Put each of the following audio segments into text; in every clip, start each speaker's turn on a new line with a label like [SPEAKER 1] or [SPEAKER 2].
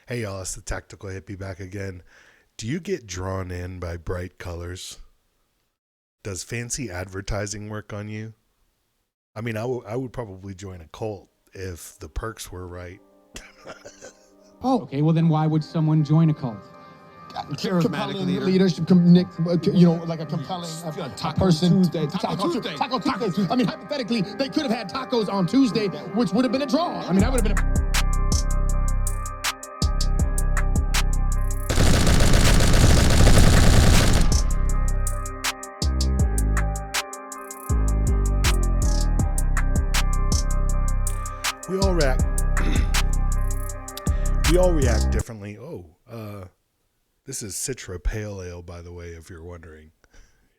[SPEAKER 1] Hey y'all, it's the Tactical Hippie back again. Do you get drawn in by bright colors? Does fancy advertising work on you? I mean, I would probably join a cult if the perks were right.
[SPEAKER 2] Oh, okay. Well, then why would someone join a cult?
[SPEAKER 3] Compelling leadership, like a compelling person. Taco Tuesday. I mean, hypothetically, they could have had tacos on Tuesday, which would have been a draw. I mean, that would have been a...
[SPEAKER 1] We all react differently. This is Citra Pale Ale, by the way, if you're wondering.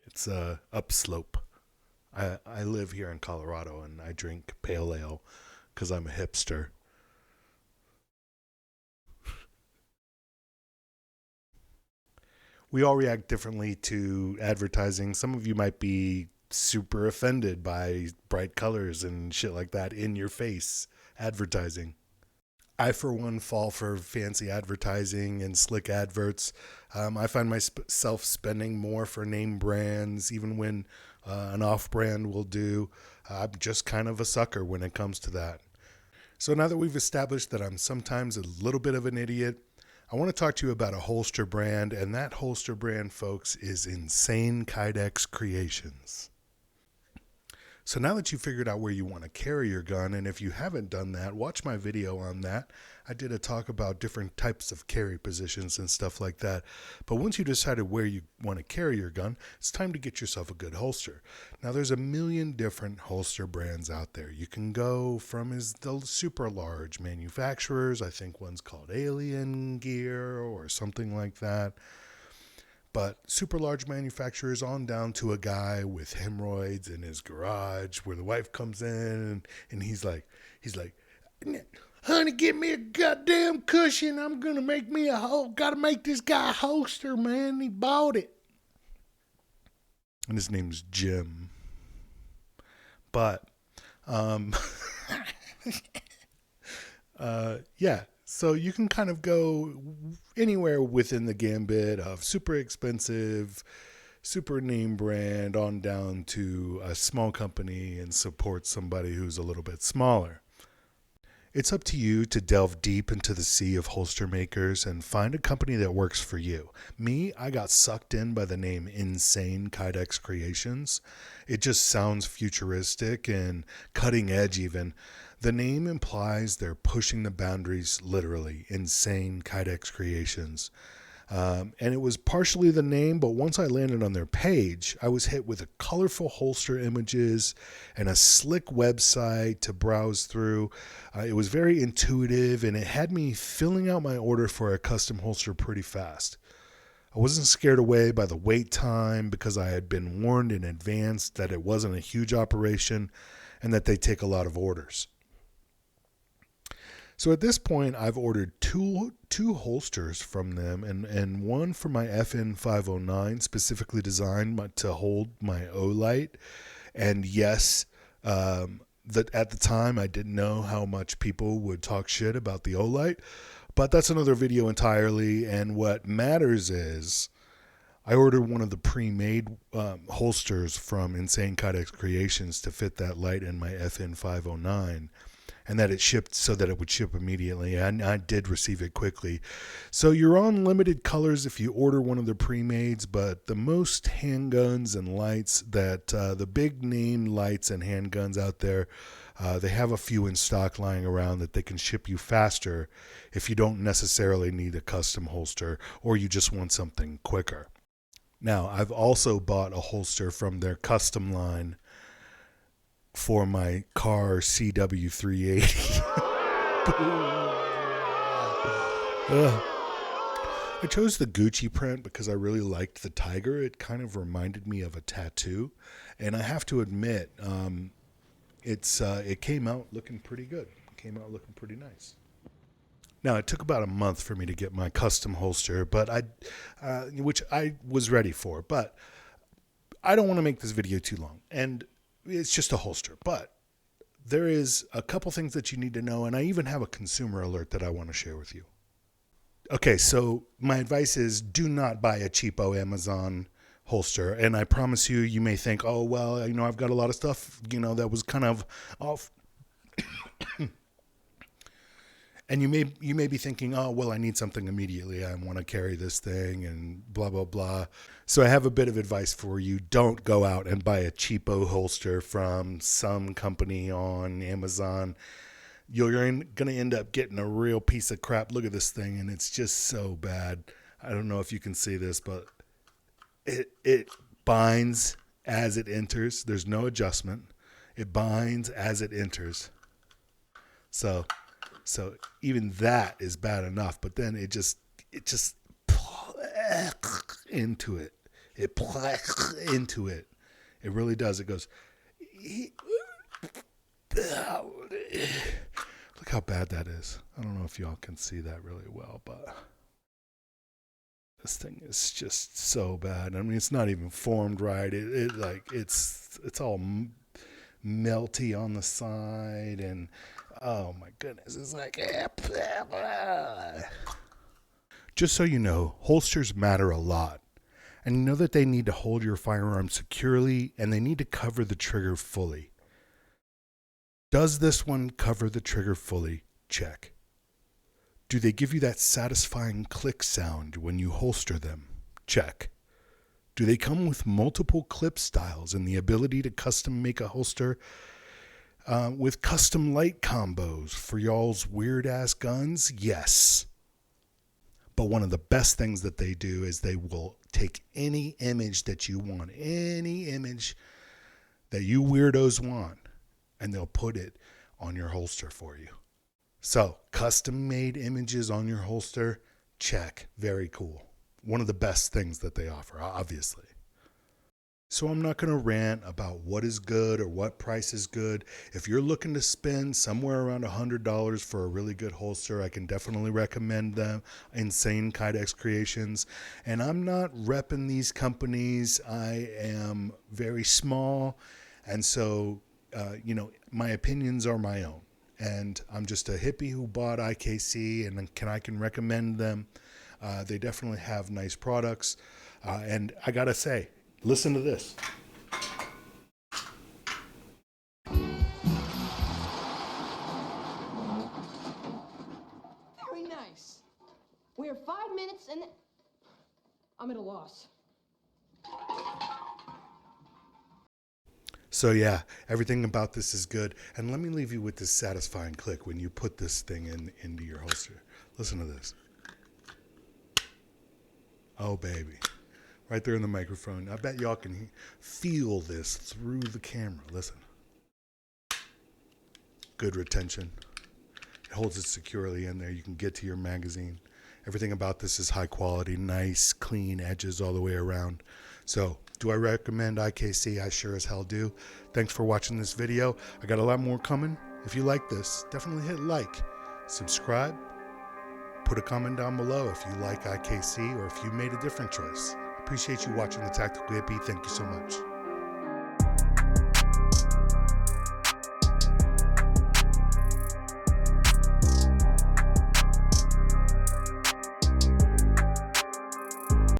[SPEAKER 1] It's upslope. I live here in Colorado and I drink pale ale because I'm a hipster. We all react differently to advertising. Some of you might be super offended by bright colors and shit like that in your face advertising. I, for one, fall for fancy advertising and slick adverts. I find myself spending more for name brands, even when an off-brand will do. I'm just kind of a sucker when it comes to that. So now that we've established that I'm sometimes a little bit of an idiot, I want to talk to you about a holster brand, and that holster brand, folks, is Insane Kydex Creations. So now that you figured out where you want to carry your gun, and if you haven't done that, watch my video on that. I did a talk about different types of carry positions and stuff like that. But once you decided where you want to carry your gun, it's time to get yourself a good holster. Now there's a million different holster brands out there. You can go from the super large manufacturers. I think one's called Alien Gear or something like that. But super large manufacturers on down to a guy with hemorrhoids in his garage where the wife comes in and he's like, honey, get me a goddamn cushion. I'm going to make me gotta make this guy a holster, man. He bought it. And his name's Jim. But, yeah. So you can kind of go anywhere within the gambit of super expensive, super name brand on down to a small company and support somebody who's a little bit smaller. It's up to you to delve deep into the sea of holster makers and find a company that works for you. Me, I got sucked in by the name Insane Kydex Creations. It just sounds futuristic and cutting edge even. The name implies they're pushing the boundaries literally. Insane Kydex Creations. And it was partially the name, but once I landed on their page, I was hit with colorful holster images and a slick website to browse through. It was very intuitive, and it had me filling out my order for a custom holster pretty fast. I wasn't scared away by the wait time because I had been warned in advance that it wasn't a huge operation and that they take a lot of orders. So at this point, I've ordered two holsters from them, and one for my FN509, specifically designed to hold my Olight. And yes, that at the time I didn't know how much people would talk shit about the Olight, but that's another video entirely. And what matters is I ordered one of the pre-made holsters from Insane Kydex Creations to fit that light in my FN509. And that it shipped so that it would ship immediately. And I did receive it quickly. So you're on limited colors if you order one of the pre-mades, but the most handguns and lights that the big name lights and handguns out there, they have a few in stock lying around that they can ship you faster if you don't necessarily need a custom holster or you just want something quicker. Now, I've also bought a holster from their custom line for my car CW380. I chose the Gucci print because I really liked the tiger. It kind of reminded me of a tattoo. And I have to admit, it came out looking pretty good. It came out looking pretty nice. Now, it took about a month for me to get my custom holster, but which I was ready for. But I don't want to make this video too long. And it's just a holster, but there is a couple things that you need to know, and I even have a consumer alert that I want to share with you. Okay, so my advice is do not buy a cheapo Amazon holster. And I promise you, you may think, oh, well, I've got a lot of stuff, that was kind of off. And you may be thinking, oh, well, I need something immediately. I want to carry this thing and blah, blah, blah. So I have a bit of advice for you. Don't go out and buy a cheapo holster from some company on Amazon. You're going to end up getting a real piece of crap. Look at this thing, and it's just so bad. I don't know if you can see this, but it binds as it enters. There's no adjustment. It binds as it enters. So even that is bad enough, but then it just into it. It into it. It really does. It goes. Look how bad that is. I don't know if y'all can see that really well, but this thing is just so bad. I mean, it's not even formed right. It's all melty on the side, and oh my goodness, it's like. Just so you know, holsters matter a lot. And you know that they need to hold your firearm securely, and they need to cover the trigger fully. Does this one cover the trigger fully? Check. Do they give you that satisfying click sound when you holster them? Check. Do they come with multiple clip styles and the ability to custom make a holster with custom light combos for y'all's weird-ass guns? Yes. But one of the best things that they do is they will take any image that you want, any image that you weirdos want, and they'll put it on your holster for you. So, custom-made images on your holster, check. Very cool. One of the best things that they offer, obviously. So I'm not going to rant about what is good or what price is good. If you're looking to spend somewhere around $100 for a really good holster, I can definitely recommend them. Insane Kydex Creations. And I'm not repping these companies. I am very small. And so, my opinions are my own. And I'm just a hippie who bought IKC, and I can recommend them. They definitely have nice products. And I got to say, listen to this.
[SPEAKER 4] Very nice. We're 5 minutes and I'm at a loss.
[SPEAKER 1] So yeah, everything about this is good. And let me leave you with this satisfying click when you put this thing into your holster. Listen to this. Oh, baby. Right there in the microphone. I bet y'all can feel this through the camera. Listen. Good retention. It holds it securely in there. You can get to your magazine. Everything about this is high quality, nice, clean edges all the way around. So, do I recommend IKC? I sure as hell do. Thanks for watching this video. I got a lot more coming. If you like this, definitely hit like, subscribe, put a comment down below if you like IKC or if you made a different choice. Appreciate you watching The Tactical Hippie. Thank you so much.